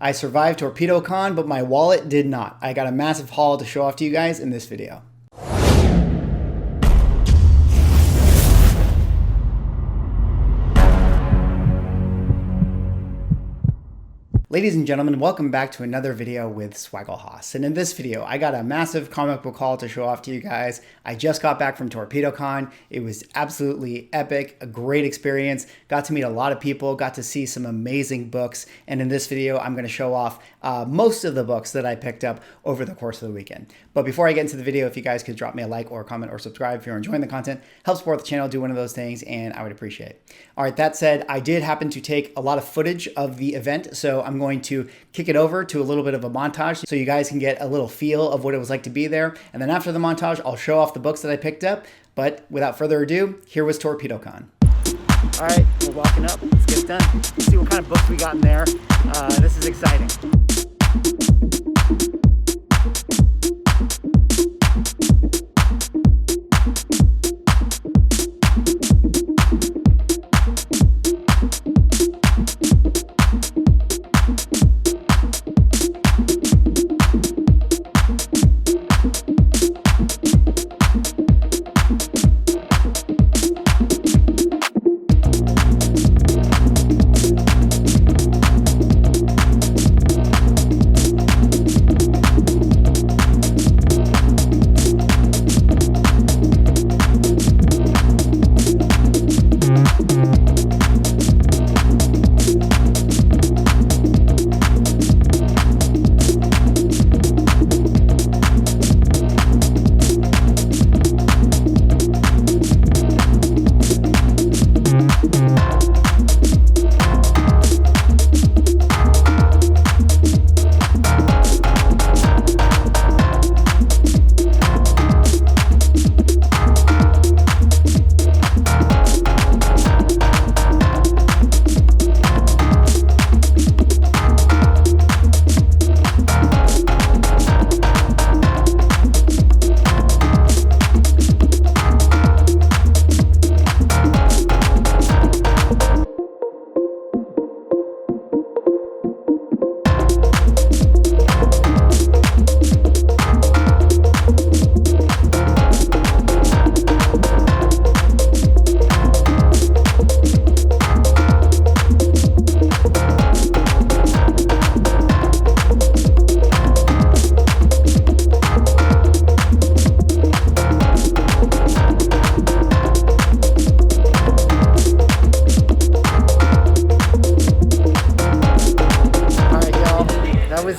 I survived Torpedo Con, but my wallet did not. I got a massive haul to show off to you guys in this video. Ladies and gentlemen, welcome back to another video with Swaggle. And in this video, I got a massive comic book haul to show off to you guys. I just got back from Torpedo Con. It was absolutely epic, a great experience. Got to meet a lot of people, got to see some amazing books. And in this video, I'm going to show off most of the books that I picked up over the course of the weekend. But before I get into the video, if you guys could drop me a like or a comment or subscribe if you're enjoying the content, help support the channel, do one of those things, and I would appreciate it. All right, that said, I did happen to take a lot of footage of the event, so I'm going to kick it over to a little bit of a montage so you guys can get a little feel of what it was like to be there. And then after the montage, I'll show off the books that I picked up. But without further ado, here was Torpedo Con. All right, we're walking up. Let's get it done. Let's see what kind of books we got in there. This is exciting.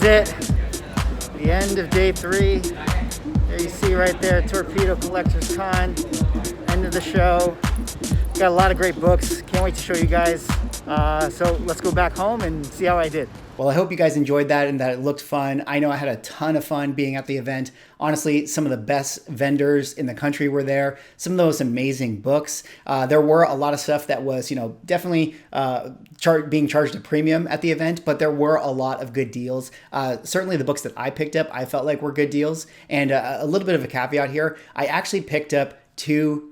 It. The end of day 3. There you see right there, Torpedo Collectors Con. End of the show. Got a lot of great books. Can't wait to show you guys. So let's go back home and see how I did. Well, I hope you guys enjoyed that and that it looked fun. I know I had a ton of fun being at the event. Honestly, some of the best vendors in the country were there. Some of the most amazing books. There were a lot of stuff that was, definitely being charged a premium at the event, but there were a lot of good deals. Certainly the books that I picked up, I felt like were good deals. And a little bit of a caveat here, I actually picked up 2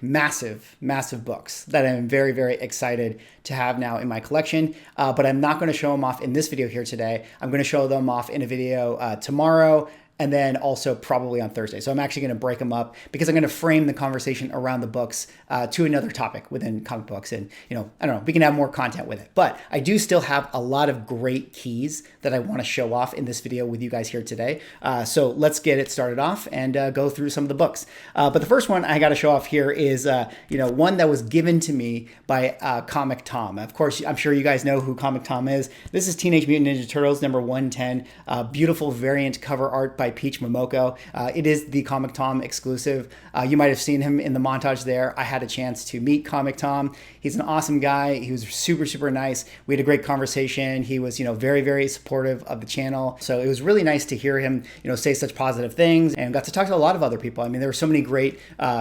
massive books that I'm very, very excited to have now in my collection, but I'm not going to show them off in this video here today. I'm going to show them off in a video tomorrow, and then also probably on Thursday. So I'm actually going to break them up because I'm going to frame the conversation around the books to another topic within comic books. And, I don't know, we can have more content with it. But I do still have a lot of great keys that I want to show off in this video with you guys here today. So let's get it started off and go through some of the books. But the first one I got to show off here is, one that was given to me by Comic Tom. Of course, I'm sure you guys know who Comic Tom is. This is Teenage Mutant Ninja Turtles number 110. Beautiful variant cover art by Peach Momoko. It is the Comic Tom exclusive. You might have seen him in the montage there. I had a chance to meet Comic Tom. He's an awesome guy. He was super, super nice. We had a great conversation. He was, very, very supportive of the channel. So it was really nice to hear him, say such positive things, and got to talk to a lot of other people. I mean, there were so many great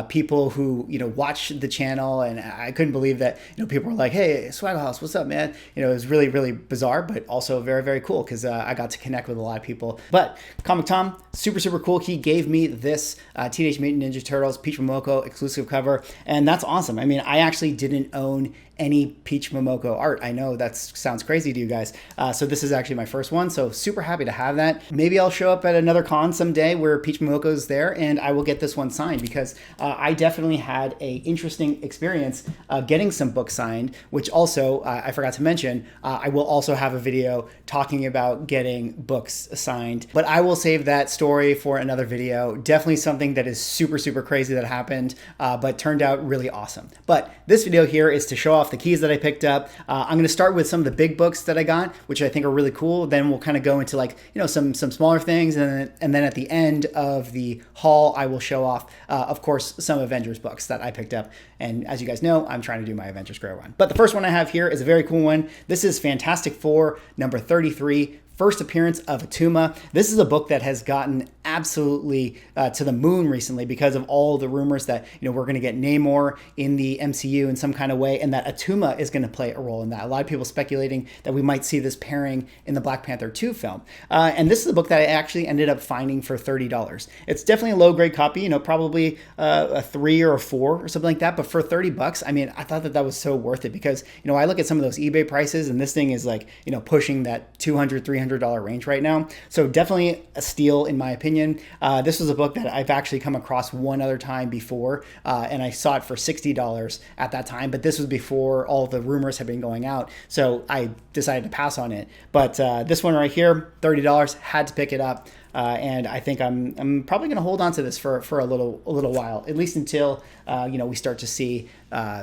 people who, watch the channel, and I couldn't believe that, people were like, hey, Swaggle House, what's up, man? It was really, really bizarre, but also very, very cool because I got to connect with a lot of people. But Comic Tom, super, super cool. He gave me this Teenage Mutant Ninja Turtles Peach Momoko exclusive cover, and that's awesome. I mean, I actually didn't own any Peach Momoko art. I know that sounds crazy to you guys. So this is actually my first one, so super happy to have that. Maybe I'll show up at another con someday where Peach Momoko's there and I will get this one signed, because I definitely had a interesting experience getting some books signed, which also, I forgot to mention, I will also have a video talking about getting books signed, but I will save that story for another video. Definitely something that is super, super crazy that happened, but turned out really awesome. But this video here is to show off the keys that I picked up. I'm going to start with some of the big books that I got, which I think are really cool. Then we'll kind of go into like, you know, some smaller things. And then at the end of the haul, I will show off, of course, some Avengers books that I picked up. And as you guys know, I'm trying to do my Avengers Square run. But the first one I have here is a very cool one. This is Fantastic Four, number 33. First appearance of Atuma. This is a book that has gotten absolutely to the moon recently because of all the rumors that, you know, we're going to get Namor in the MCU in some kind of way, and that Atuma is going to play a role in that. A lot of people speculating that we might see this pairing in the Black Panther 2 film. And this is a book that I actually ended up finding for $30. It's definitely a low grade copy, you know, probably a 3 or a 4 or something like that. But for $30, I mean, I thought that was so worth it, because, you know, I look at some of those eBay prices and this thing is like, you know, pushing that $200, $300 range right now. So definitely a steal in my opinion. This was a book that I've actually come across one other time before, and I saw it for $60 at that time, but this was before all the rumors had been going out. So I decided to pass on it. But this one right here, $30, had to pick it up. And I think I'm probably going to hold on to this for a little while, at least until you know, we start to see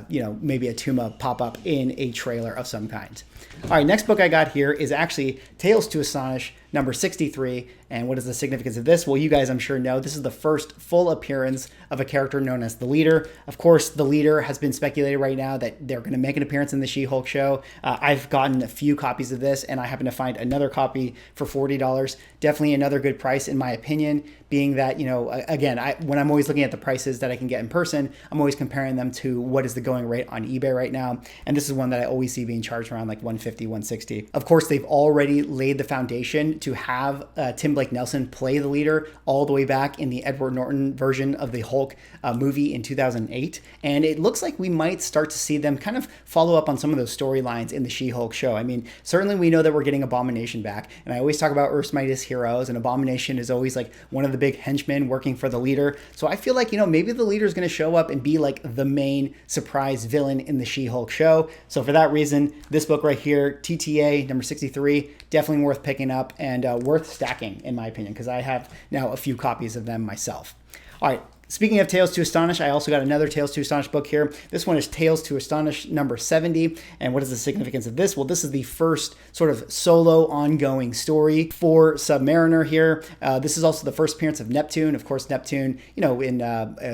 you know, maybe a Atuma pop up in a trailer of some kind. All right, next book I got here is actually Tales to Astonish, number 63. And what is the significance of this? Well, you guys, I'm sure, know this is the first full appearance of a character known as the Leader. Of course, the Leader has been speculated right now that they're going to make an appearance in the She-Hulk show. I've gotten a few copies of this, and I happen to find another copy for $40. Definitely another good price, in my opinion, being that, you know, again, when I'm always looking at the prices that I can get in person, I'm always comparing them to what is the going rate on eBay right now. And this is one that I always see being charged around like $150, $160. Of course, they've already laid the foundation to have Tim Blake Nelson play the Leader all the way back in the Edward Norton version of the Hulk movie in 2008. And it looks like we might start to see them kind of follow up on some of those storylines in the She-Hulk show. I mean, certainly we know that we're getting Abomination back. And I always talk about Earth's Mightiest Heroes, and Abomination is always like one of the big henchmen working for the Leader. So I feel like, you know, maybe the Leader is going to show up and be like the main surprise villain in the She-Hulk show. So for that reason, this book right here, TTA number 63, definitely worth picking up and worth stacking, in my opinion, because I have now a few copies of them myself. All right. Speaking of Tales to Astonish, I also got another Tales to Astonish book here. This one is Tales to Astonish number 70. And what is the significance of this? Well, this is the first sort of solo ongoing story for Submariner here. This is also the first appearance of Neptune. Of course, Neptune, you know, in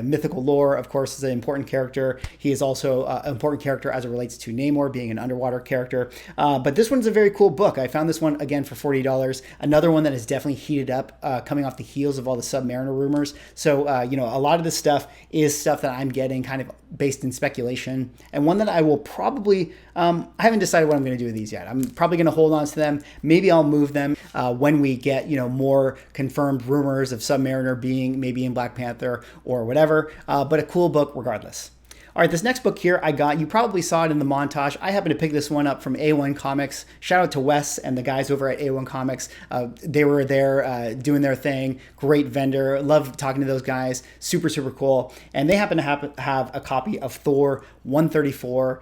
mythical lore, of course, is an important character. He is also an important character as it relates to Namor being an underwater character. But this one's a very cool book. I found this one, again, for $40. Another one that is definitely heated up coming off the heels of all the Submariner rumors. So, you know, a lot of this stuff is stuff that I'm getting kind of based in speculation, and one that I will probably, I haven't decided what I'm going to do with these yet. I'm probably going to hold on to them. Maybe I'll move them when we get, you know, more confirmed rumors of Submariner being maybe in Black Panther or whatever, but a cool book regardless. All right, this next book here I got, you probably saw it in the montage. I happened to pick this one up from A1 Comics. Shout out to Wes and the guys over at A1 Comics. They were there doing their thing. Great vendor. Love talking to those guys. Super, super cool. And they happen to have a copy of Thor 134,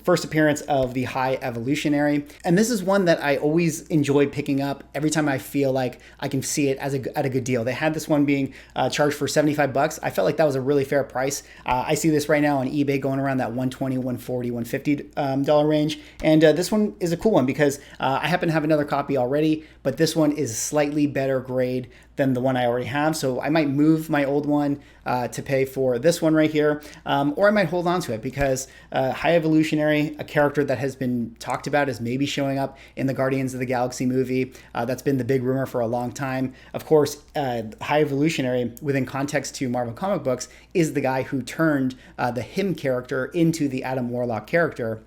first appearance of the High Evolutionary. And this is one that I always enjoy picking up every time I feel like I can see it at a good deal. They had this one being charged for $75. I felt like that was a really fair price. I see this right now on eBay going around that $120, $140, $150 range. And this one is a cool one because I happen to have another copy already, but this one is slightly better grade than the one I already have. So I might move my old one to pay for this one right here, or I might hold on to it because High Evolutionary, a character that has been talked about as maybe showing up in the Guardians of the Galaxy movie. That's been the big rumor for a long time. Of course, High Evolutionary, within context to Marvel comic books, is the guy who turned the him character into the Adam Warlock character.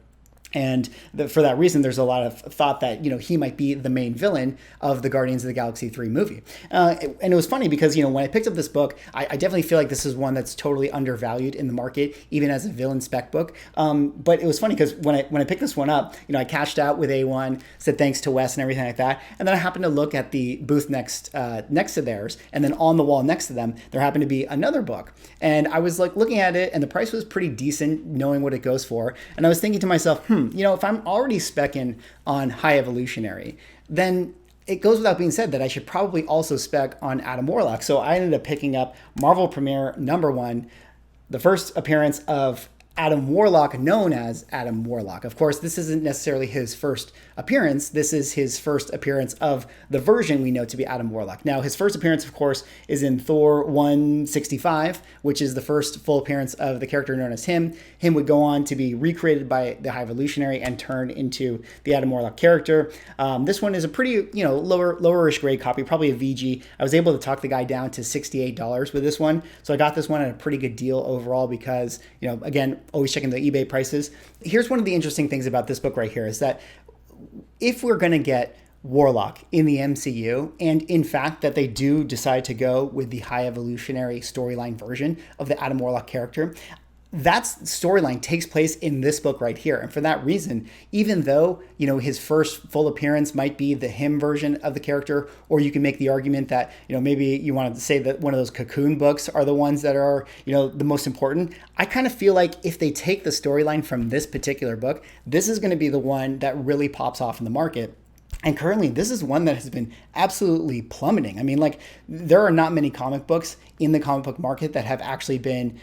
And for that reason, there's a lot of thought that, he might be the main villain of the Guardians of the Galaxy 3 movie. And it was funny because, when I picked up this book, I definitely feel like this is one that's totally undervalued in the market, even as a villain spec book. But it was funny because when I picked this one up, I cashed out with A1, said thanks to Wes and everything like that. And then I happened to look at the booth next to theirs. And then on the wall next to them, there happened to be another book. And I was like looking at it, and the price was pretty decent knowing what it goes for. And I was thinking to myself, if I'm already specking on High Evolutionary, then it goes without being said that I should probably also spec on Adam Warlock. So I ended up picking up Marvel Premiere #1, the first appearance of Adam Warlock, known as Adam Warlock. Of course, this isn't necessarily his first appearance. This is his first appearance of the version we know to be Adam Warlock. Now, his first appearance, of course, is in Thor 165, which is the first full appearance of the character known as him. Him would go on to be recreated by the High Evolutionary and turn into the Adam Warlock character. This one is a pretty, lowerish grade copy, probably a VG. I was able to talk the guy down to $68 with this one. So I got this one at a pretty good deal overall because, again, always checking the eBay prices. Here's one of the interesting things about this book right here is that if we're going to get Warlock in the MCU, and in fact that they do decide to go with the High Evolutionary storyline version of the Adam Warlock character, that storyline takes place in this book right here. And for that reason, even though, his first full appearance might be the him version of the character, or you can make the argument that, maybe you wanted to say that one of those Cocoon books are the ones that are, the most important. I kind of feel like if they take the storyline from this particular book, this is going to be the one that really pops off in the market. And currently, this is one that has been absolutely plummeting. I mean, there are not many comic books in the comic book market that have actually been,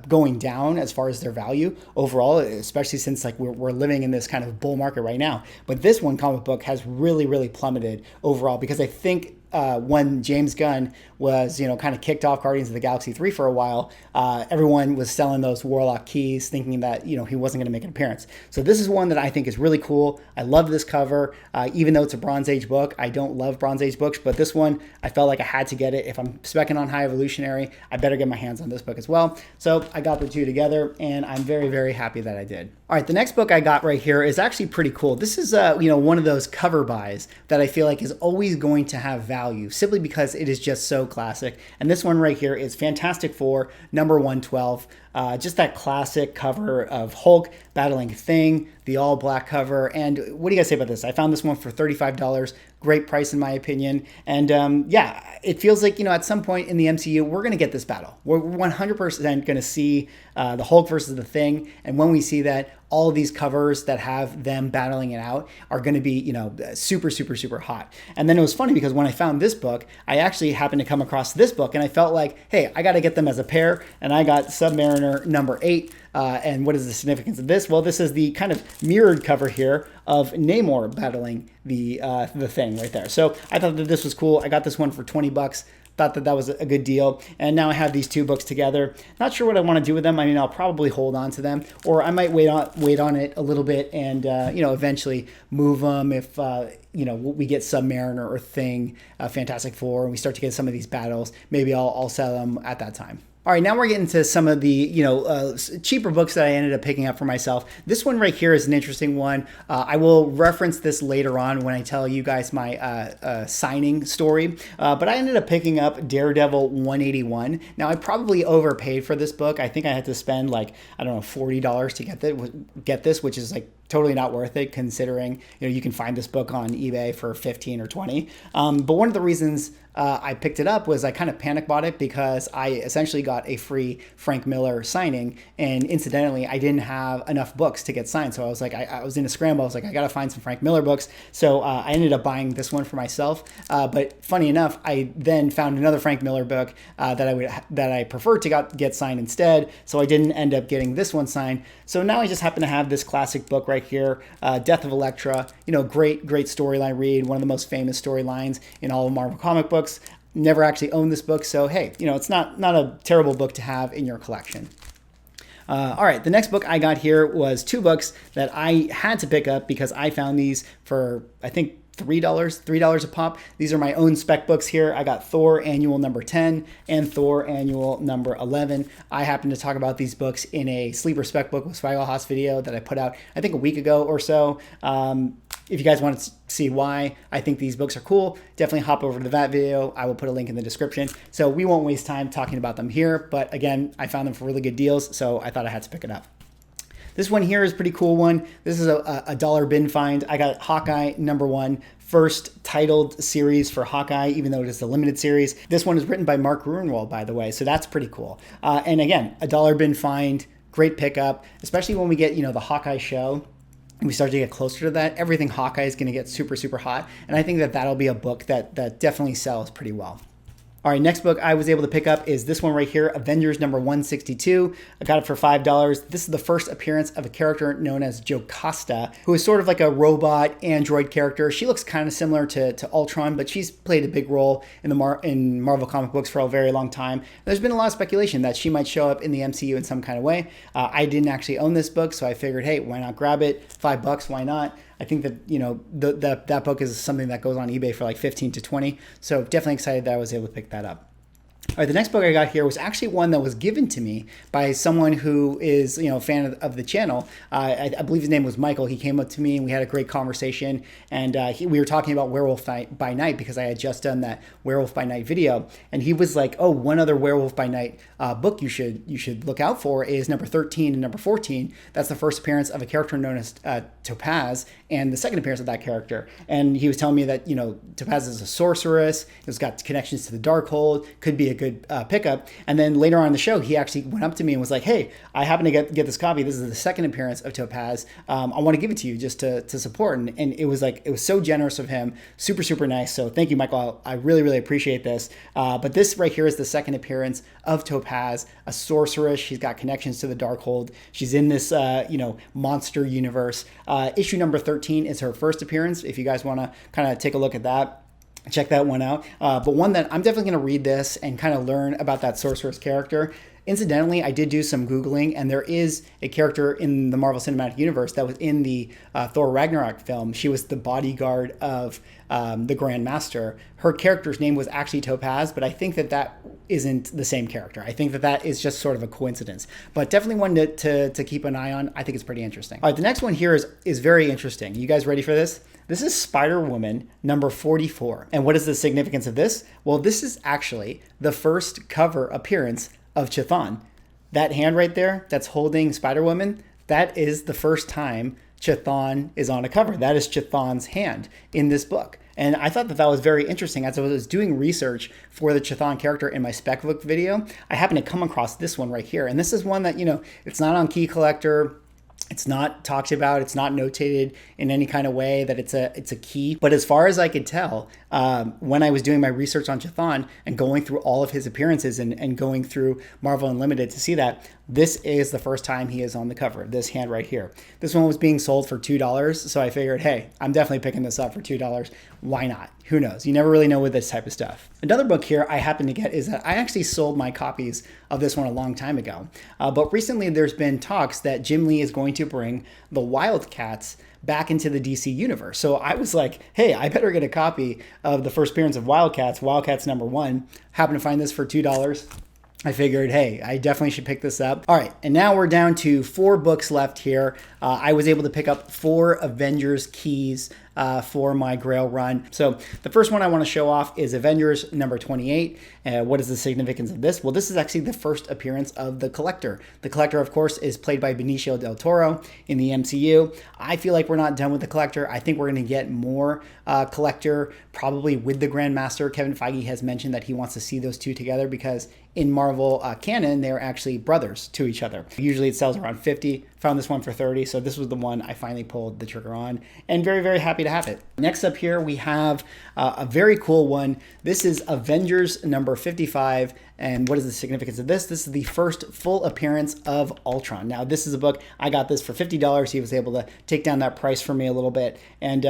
going down as far as their value overall, especially since we're living in this kind of bull market right now. But this one comic book has really, really plummeted overall because I think when James Gunn was, kind of kicked off Guardians of the Galaxy 3 for a while, everyone was selling those Warlock keys thinking that, he wasn't going to make an appearance. So this is one that I think is really cool. I love this cover. Even though it's a Bronze Age book, I don't love Bronze Age books, but this one, I felt like I had to get it. If I'm specking on High Evolutionary, I better get my hands on this book as well. So I got the two together, and I'm very, very happy that I did. All right, the next book I got right here is actually pretty cool. This is, one of those cover buys that I feel like is always going to have value simply because it is just so classic. And this one right here is Fantastic Four, number 112. Just that classic cover of Hulk battling Thing, the all black cover. And what do you guys say about this? I found this one for $35. Great price in my opinion. And it feels like, at some point in the MCU, we're going to get this battle. We're 100% going to see the Hulk versus the Thing. And when we see that, all of these covers that have them battling it out are going to be, super, super, super hot. And then it was funny because when I found this book, I actually happened to come across this book and I felt like, hey, I got to get them as a pair. And I got Submariner number 8. And what is the significance of this? Well, this is the kind of mirrored cover here of Namor battling the Thing right there. So I thought that this was cool. I got this one for $20. Thought that was a good deal. And now I have these two books together. Not sure what I want to do with them. I mean, I'll probably hold on to them, or I might wait on it a little bit and, eventually move them if, we get Submariner or Thing, Fantastic Four, and we start to get some of these battles. Maybe I'll sell them at that time. All right, now we're getting to some of the, cheaper books that I ended up picking up for myself. This one right here is an interesting one. I will reference this later on when I tell you guys my signing story. But I ended up picking up Daredevil 181. Now, I probably overpaid for this book. I think I had to spend $40 to get this, which is totally not worth it considering, you can find this book on eBay for 15 or 20. But one of the reasons I picked it up was I kind of panic bought it because I essentially got a free Frank Miller signing. And incidentally, I didn't have enough books to get signed. So I was I was in a scramble. I was I got to find some Frank Miller books. So I ended up buying this one for myself. But funny enough, I then found another Frank Miller book that I preferred to get signed instead. So I didn't end up getting this one signed. So now I just happen to have this classic book right here, Death of Elektra. Great storyline read. One of the most famous storylines in all of Marvel comic books. Never actually owned this book, so hey, it's not a terrible book to have in your collection. All right, the next book I got here was two books that I had to pick up because I found these for, I think, $3 a pop. These are my own spec books here. I got Thor Annual number 10 and Thor Annual number 11. I happen to talk about these books in a Sleeper Spec Book with Swaggle video that I put out, I think a week ago or so. If you guys want to see why I think these books are cool, definitely hop over to that video. I will put a link in the description. So we won't waste time talking about them here, but again, I found them for really good deals, so I thought I had to pick it up. This one here is a pretty cool one. This is a dollar bin find. I got Hawkeye number 1, first titled series for Hawkeye, even though it is a limited series. This one is written by Mark Gruenwald, by the way, so that's pretty cool. And again, a dollar bin find, great pickup, especially when we get, the Hawkeye show. And we start to get closer to that. Everything Hawkeye is going to get super, super hot. And I think that that'll be a book that definitely sells pretty well. All right, next book I was able to pick up is this one right here, Avengers number 162. I got it for $5. This is the first appearance of a character known as Jocasta, who is sort of like a robot android character. She looks kind of similar to Ultron, but she's played a big role in Marvel comic books for a very long time. There's been a lot of speculation that she might show up in the MCU in some kind of way. I didn't actually own this book, so I figured, hey, why not grab it? $5, why not? I think that, that book is something that goes on eBay for like 15 to 20. So definitely excited that I was able to pick that up. All right, the next book I got here was actually one that was given to me by someone who is, a fan of the channel. I believe his name was Michael. He came up to me and we had a great conversation. And we were talking about Werewolf by Night because I had just done that Werewolf by Night video. And he was like, oh, one other Werewolf by Night book you should look out for is number 13 and number 14. That's the first appearance of a character known as Topaz and the second appearance of that character. And he was telling me that, Topaz is a sorceress. It's got connections to the Darkhold, could be a good pickup. And then later on in the show, he actually went up to me and was like, hey, I happen to get this copy. This is the second appearance of Topaz. I want to give it to you just to support. And it was so generous of him. Super, super nice. So thank you, Michael. I really, really appreciate this. But this right here is the second appearance of Topaz, a sorceress. She's got connections to the Darkhold. She's in this, monster universe. Issue number 13 is her first appearance. If you guys want to kind of take a look at that, check that one out. But one that I'm definitely going to read this and kind of learn about that sorceress character. Incidentally, I did do some Googling, and there is a character in the Marvel Cinematic Universe that was in the Thor Ragnarok film. She was the bodyguard of the Grand Master. Her character's name was actually Topaz, but I think that isn't the same character. I think that is just sort of a coincidence. But definitely one to keep an eye on. I think it's pretty interesting. All right, the next one here is very interesting. You guys ready for this? This is Spider-Woman number 44. And what is the significance of this? Well, this is actually the first cover appearance of Chthon. That hand right there that's holding Spider-Woman, that is the first time Chthon is on a cover. That is Chthon's hand in this book. And I thought that was very interesting. As I was doing research for the Chthon character in my spec book video, I happened to come across this one right here. And this is one that, it's not on Key Collector. It's not talked about. It's not notated in any kind of way that it's a key. But as far as I could tell, when I was doing my research on Chthon and going through all of his appearances and going through Marvel Unlimited to see that, this is the first time he is on the cover, this hand right here. This one was being sold for $2, so I figured, hey, I'm definitely picking this up for $2. Why not? Who knows? You never really know with this type of stuff. Another book here I happen to get is that I actually sold my copies of this one a long time ago. But recently there's been talks that Jim Lee is going to bring the Wildcats back into the DC universe. So I was like, hey, I better get a copy of the first appearance of Wildcats number 1. Happened to find this for $2. I figured, hey, I definitely should pick this up. All right, and now we're down to 4 books left here. I was able to pick up 4 Avengers keys for my Grail run. So the first one I want to show off is Avengers number 28. What is the significance of this? Well, this is actually the first appearance of the Collector. The Collector, of course, is played by Benicio del Toro in the MCU. I feel like we're not done with the Collector. I think we're going to get more Collector, probably with the Grandmaster. Kevin Feige has mentioned that he wants to see those two together because in Marvel canon, they're actually brothers to each other. Usually it sells around 50. Found this one for 30, so this was the one I finally pulled the trigger on, and very, very happy to have it. Next up here, we have a very cool one. This is Avengers number 55, and what is the significance of this? This is the first full appearance of Ultron. Now, this is a book, I got this for $50. He was able to take down that price for me a little bit, and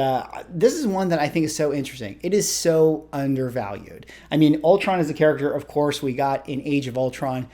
this is one that I think is so interesting. It is so undervalued. I mean, Ultron is a character, of course, we got in Age of Ultron,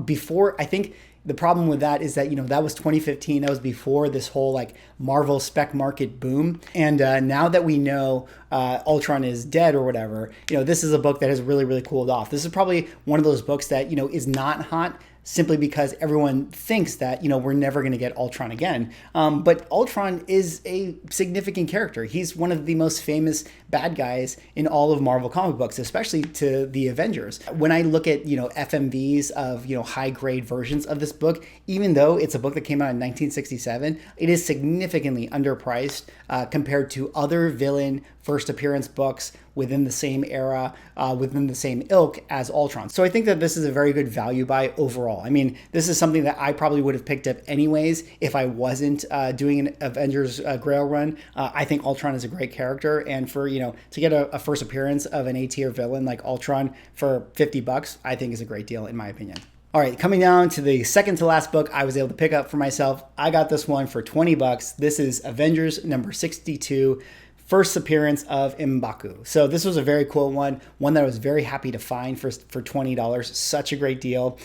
before, I think, The problem with that is that, that was 2015. That was before this whole like Marvel spec market boom. And now that we know Ultron is dead or whatever, this is a book that has really, really cooled off. This is probably one of those books that, is not hot simply because everyone thinks that, we're never going to get Ultron again. But Ultron is a significant character. He's one of the most famous bad guys in all of Marvel comic books, especially to the Avengers. When I look at, FMVs of, high grade versions of this book, even though it's a book that came out in 1967, it is significantly underpriced compared to other villain first appearance books within the same era, within the same ilk as Ultron. So I think that this is a very good value buy overall. I mean, this is something that I probably would have picked up anyways if I wasn't doing an Avengers Grail run. I think Ultron is a great character, and for, to get a first appearance of an A-tier villain like Ultron for $50, I think is a great deal in my opinion. All right, coming down to the second to last book I was able to pick up for myself. I got this one for $20. This is Avengers number 62. First appearance of M'Baku. So this was a very cool one that I was very happy to find for $20. Such a great deal.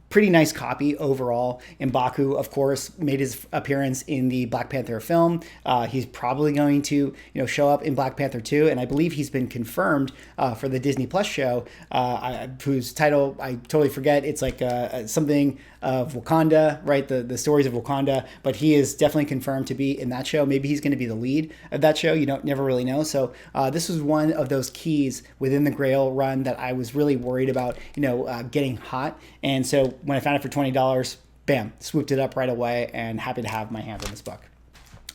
Pretty nice copy overall. M'Baku, of course, made his appearance in the Black Panther film. He's probably going to, show up in Black Panther 2, and I believe he's been confirmed for the Disney Plus show, whose title I totally forget. It's like something of Wakanda, right? The stories of Wakanda, but he is definitely confirmed to be in that show. Maybe he's going to be the lead of that show. You don't never really know. So this was one of those keys within the Grail run that I was really worried about, getting hot. And so when I found it for $20, bam, swooped it up right away and happy to have my hands on this book.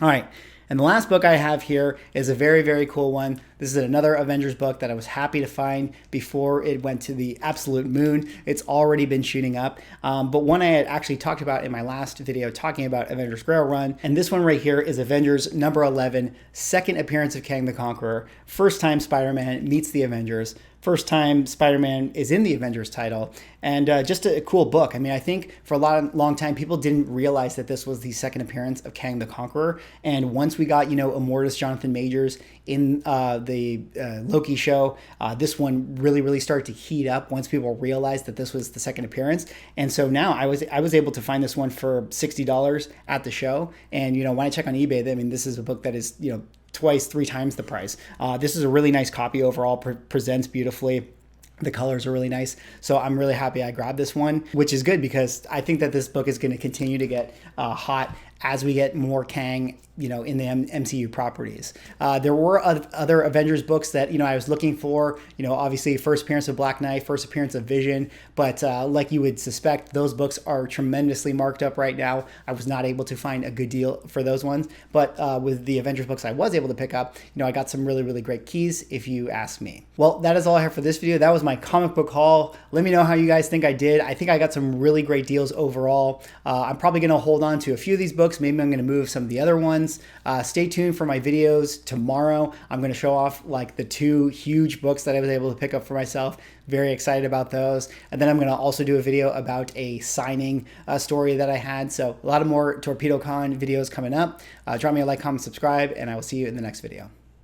All right. And the last book I have here is a very, very cool one. This is another Avengers book that I was happy to find before it went to the absolute moon. It's already been shooting up, but one I had actually talked about in my last video talking about Avengers Grail Run. And this one right here is Avengers number 11, second appearance of Kang the Conqueror, first time Spider-Man meets the Avengers, first time Spider-Man is in the Avengers title, and just a cool book. I mean, I think for a long time, people didn't realize that this was the second appearance of Kang the Conqueror. And once we got, Immortus Jonathan Majors in the Loki show, this one really, really started to heat up once people realized that this was the second appearance. And so now I was able to find this one for $60 at the show. And, when I check on eBay, I mean, this is a book that is, twice, 3 times the price. This is a really nice copy overall, presents beautifully. The colors are really nice. So I'm really happy I grabbed this one, which is good because I think that this book is going to continue to get hot as we get more Kang, in the MCU properties. There were other Avengers books that, I was looking for, obviously first appearance of Black Knight, first appearance of Vision, but like you would suspect, those books are tremendously marked up right now. I was not able to find a good deal for those ones, but with the Avengers books I was able to pick up, I got some really, really great keys if you ask me. Well, that is all I have for this video. That was my comic book haul. Let me know how you guys think I did. I think I got some really great deals overall. I'm probably going to hold on to a few of these books. Maybe I'm going to move some of the other ones. Stay tuned for my videos tomorrow. I'm going to show off like the 2 huge books that I was able to pick up for myself. Very excited about those. And then I'm going to also do a video about a signing story that I had. So a lot of more Torpedo Con videos coming up. Drop me a like, comment, subscribe, and I will see you in the next video.